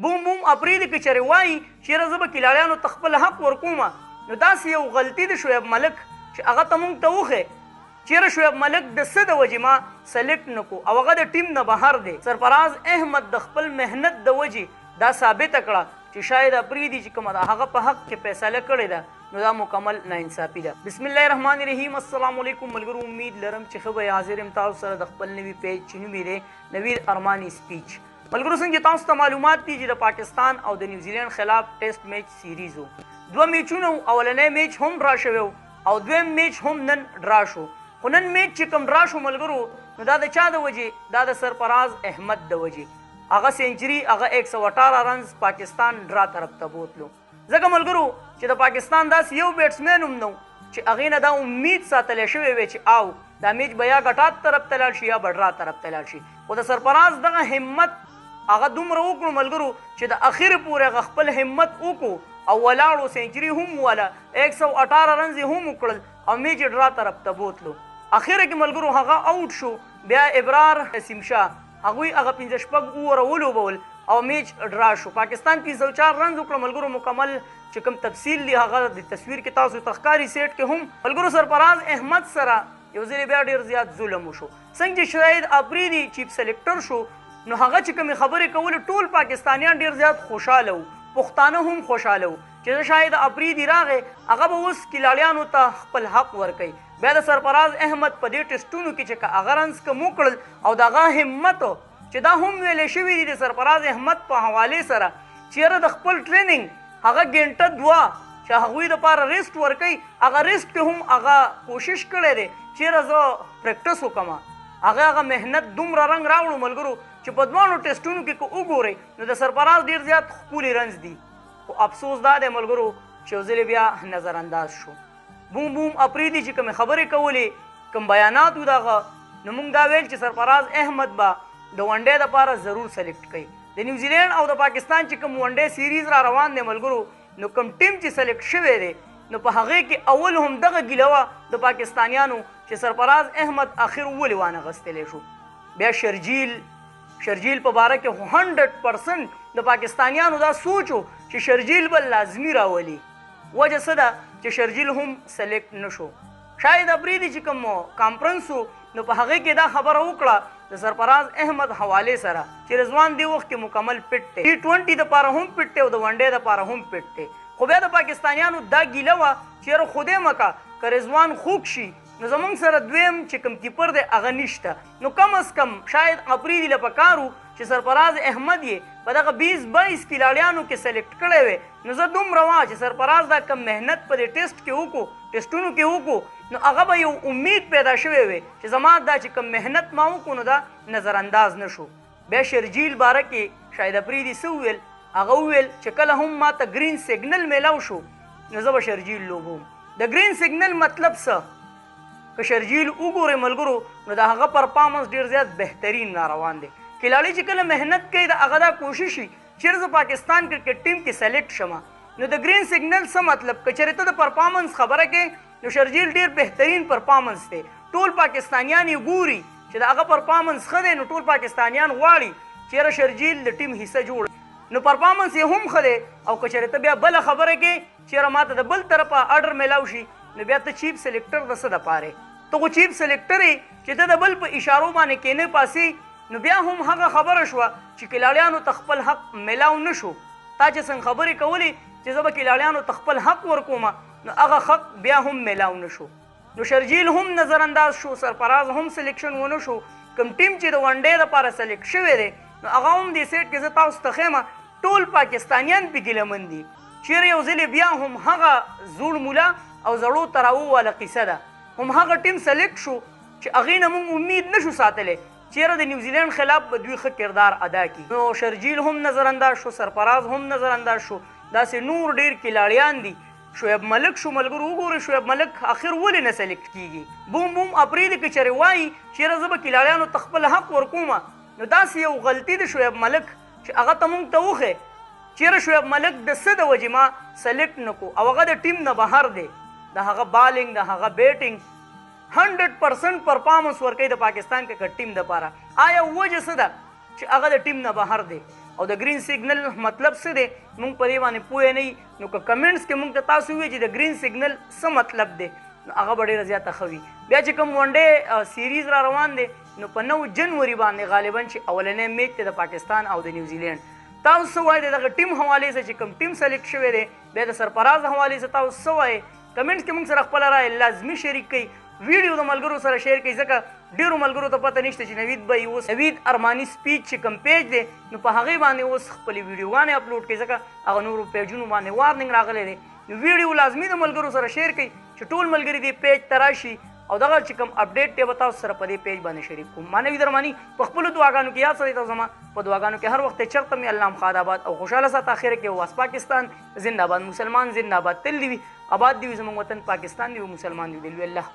بوم بوم افریدي که چېرې وایي چېرې زه به کلاړیانو ته خپل حق ورکوم نو داسې یو غلطي د شعیب ملک چې هغه ته مونږ ته وښې چېرې شعیب ملک د څه د وجې ما سلیکټ نه کړو او هغه د ټیم نه بهر دی. سرفراز احمد د خپل محنت د وجې دا ثابته کړه چې شاید افریدي چې کومه ده هغه په حق کې فیصله کړې ده نو دا مکمل ناانصافي ده. بسم الله الرحمن الرحیم. السلام علیکم ملګرو، امید لرم چې ښه به حاضر یم تاسو سره د خپل نوي پیج چې نوم یې دی نوید ارمانی سپیچ. ملګرو څنګه تاسو ته معلومات دي چې د پاکستان او د نیوزیلینډ خلاف ټیسټ میچ سیریز و. 2 میچونه اولنی میچ هم ډرا شوی او دویم میچ هم نن ډرا شو. خو نن میچ چې کوم ډرا شو ملګرو نو دا د چا د وجې؟ دا د سرفراز احمد د وجې. هغه سینچري هغه 118 رنز پاکستان ډرا طرف ته بوتلو. ځکه ملګرو چې د پاکستان داسې یو بیټسمین هم نه و چې هغې نه دا امید ساتلی شوی وی چې او دا میچ به یا ګټات طرف ته لاړ شي یا به ډرا طرف ته لاړ شي. خو د سرفراز دغه همت هغه دومره وکړو ملګرو چې د اخر پورې هغه خپل همت وکړو او ولاړو سینچري هم والا 118 رنز یې هم وکړل او میچ ډرا طرف ته بوتلو. اخره کې ملګرو هغه آوټ شو. بیا ابرار حسیم شاه هغوی هغه 15 اووره ولوبول او میچ ډرا شو. پاکستان 304 رنز وکړه ملګرو. مکمل چې کوم تفصیل دی هغه د تصویر کې تاسو ته ښکاري. سیټ کې هم ملګرو سرفراز احمد سره یو ځل بیا ډېر زیات ظلم وشو. څنګه چې شاید افریدي چیف سلیکټر شو نو هغه چې کومې خبرې کولې ټول پاکستانیان ډېر زیات خوشحاله وو، پښتانه هم خوشحاله وو چې شاید افریدي راغی هغه به اوس کلاړیانو ته خپل حق ورکوي. بیا د سرفراز احمد په دې ټیسټونو کې چې هغه رنز کم وکړل او د هغه همت چې دا هم ویلی شوي دي د سرفراز احمد په حوالې سره چېرې د خپل ټریننګ هغه ګنټه دوه چې هغوی دپاره ریسټ ورکوي هغه ریسټ کې هم هغه کوشش کړی دی چېرې زه پریکټس وکړم. هغه محنت دومره رنګ راوړو ملګرو چې په دواړو ټیسټونو کې که وګورئ نو د سرفراز ډېر زیات ښکلي رنز دي. خو افسوس دا دی ملګرو چې یو ځلې بیا نظر انداز شو. بوم بوم افریدي چې کومې خبرې کولې کوم بیانات و دغه نو موږ دا ویل چې سرفراز احمد به د ون ډے دپاره ضرور سلیکټ کوي. د نیوزیلینډ او د پاکستان چې کوم ون ډے سیریز را روان دی ملګرو نو کوم ټیم چې سلیکټ شوی دی نو په هغې کې اول هم دغه ګیله وه د پاکستانیانو چې سرفراز احمد آخر ولې وانغښتلی شو. بیا شرجیل په باره کې خو 100% د پاکستانیانو دا سوچو چې شرجیل به لازمي راولي. وجه څه ده چې شرجیل هم سلیکټ نه شو. شاید افریدي چې کوم کانفرنس و نو په هغې کې دا خبره وکړه د سرفراز احمد حوالې سره چې رضوان دې وخت کې مکمل پټ دی. T20 دپاره هم پټ دی او د ون ډے دپاره هم پټ دی. خو بیا د پاکستانیانو دا ګیله وه چې یاره خدای مکه که رضوان خوږ شي نو زمونږ سره دویم چې کوم کیپر دی هغه نشته. نو کم از کم شاید افریدي له پکار و چې سرفراز احمد یې په دغه 20-22 کلاړیانو کې سلیکټ کړی وی نو زه دومره وه چې سرفراز دا کم محنت په دې ټیسټ کې وکړو ټیسټونو کې وکړو نو هغه به یو امید پیدا شوی وی چې زما دا چې کم محنت ما وکړو نو دا نظر انداز نه شو. بیا شرجیل باره کې شاید افریدي څه وویل هغه وویل چې کله هم ما ته ګرین سیګنل میلاو شو نو زه به شرجیل لوبوم. د ګرین سیګنل مطلب څه؟ که شرجیل وګورئ ملګرو نو د هغه پرفارمنس ډېر زیات بهترین راروان دی. کلاړي چې کله محنت کوي د هغه دا کوشش وي چېرې زه پاکستان کرکټ ټیم کې سلیکټ شمه نو د ګرین سیګنل څه مطلب که چېرې ته د پرفارمنس خبره کوې نو شرجیل ډېر بهترین پرفارمنس دی. ټول پاکستانیان یې ګوري چې د هغه پرفارمنس ښه دی نو ټول پاکستانیان غواړي چېرې شرجیل د ټیم حصه جوړ نو پرفارمنس یې هم ښه دی. او که چېرې ته بیا بله خبره کوې چېرې ما ته د بل طرفه اډر میلاو شي نو بیا ته چیف سلیکټر د څه دپاره ته خو چیف سلیکټر یې چې ته د بل په اشارو باندې کینې پاسې نو بیا هم هغه خبره شوه چې کلاړیانو ته خپل حق میلاو نه شو. تا چې څنګه خبرې کولې چې زه به کلاړیانو ته خپل حق ورکوم نو هغه حق بیا هم میلاو نه شو. نو شرجیل هم نظر انداز شو. سرفراز هم سلیکشن ونه شو. کوم ټیم چې د ون ډے دپاره سلیکټ شوی دی نو هغه هم دې سیټ کې زه تاسو ته ښیم ټول پاکستانیان پې ګیلهمن دي. چېرې یو ځلې بیا هم هغه زوړ مولا او زړو تراو والا قیصه ده هم هغه ټیم سلیکټ شو چې هغې نه موږ امید نه شو ساتلی چېرې د نیوزیلینډ خلاف به دوی ښه کردار ادا کړي. نو شرجیل هم نظر انداز شو. سرفراز هم نظر انداز شو. داسې نور ډېر کلاړیان دي. شعیب ملک شو ملګرو وګورئ شعیب ملک آخر ولې نه سلیکټ کیږي. بوم بوم افریدي که چېرې وایي چېرې زه به کلاړیانو ته خپل حق ورکوم نو داسې یو غلطي د شعیب ملک چې هغه ته موږ ته وښې چېرې شعیب ملک د څه د وجې ما سلیکټ نه کړو او هغه د ټیم نه بهر دی. د هغه بالینګ د هغه بیټینګ 100% پرفارمنس ورکوي د پاکستان کرکټ ټیم دپاره. آیا وجه څه ده چې هغه د ټیم نه بهر دی؟ او د ګرین سیګنل مطلب څه دی موږ په دې باندې پوه نه یو. نو که کمنټس کې موږ ته تاسو ووایئ چې د ګرین سیګنل څه مطلب دی نو هغه به ډېره زیاته ښه وي. بیا چې کوم ون ډے سیریز را روان دی نو په 9 جنوري باندې غالبا چې اولنی میچ دی د پاکستان او د نیوزیلینډ. تاسو څه وایئ د دغه ټیم حوالې سره چې کوم ټیم سلیکټ شوی دی بیا د سرفراز حوالې سره تاسو څه وایئ کمنټس کې موږ سره خپله رایه لازمي شریک کړئ. ویډیو د ملګرو سره شیر کړئ ځکه ډېرو ملګرو ته پته نشته چې نوید به اوس نوید ارماني سپیچ چې کوم پیج دی نو په هغې باندې اوس خپلې ویډیوګانې اپلوډ کړئ ځکه هغه نورو پیجونو باندې وارننګ راغلی دی. نو ویډیو لازمي د ملګرو سره شیر کړئ چې ټول ملګري دې پیج ته راشي او دغه چې کوم اپډیټ دی به تاسو سره په دې پیج باندې شریک کوم. ما نوید ارماني په خپلو دعاګانو کې یاد ساتئ تاسو زما په دعاګانو کې هر وخت چېرته مې الله خاد آباد او خوشحاله ساته. اخره کې واس پاکستان زنده باد، مسلمان زنده باد، تل دې وي آباد دې وي زموږ وطن پاکستان دې وي مسلمان دې وي. الله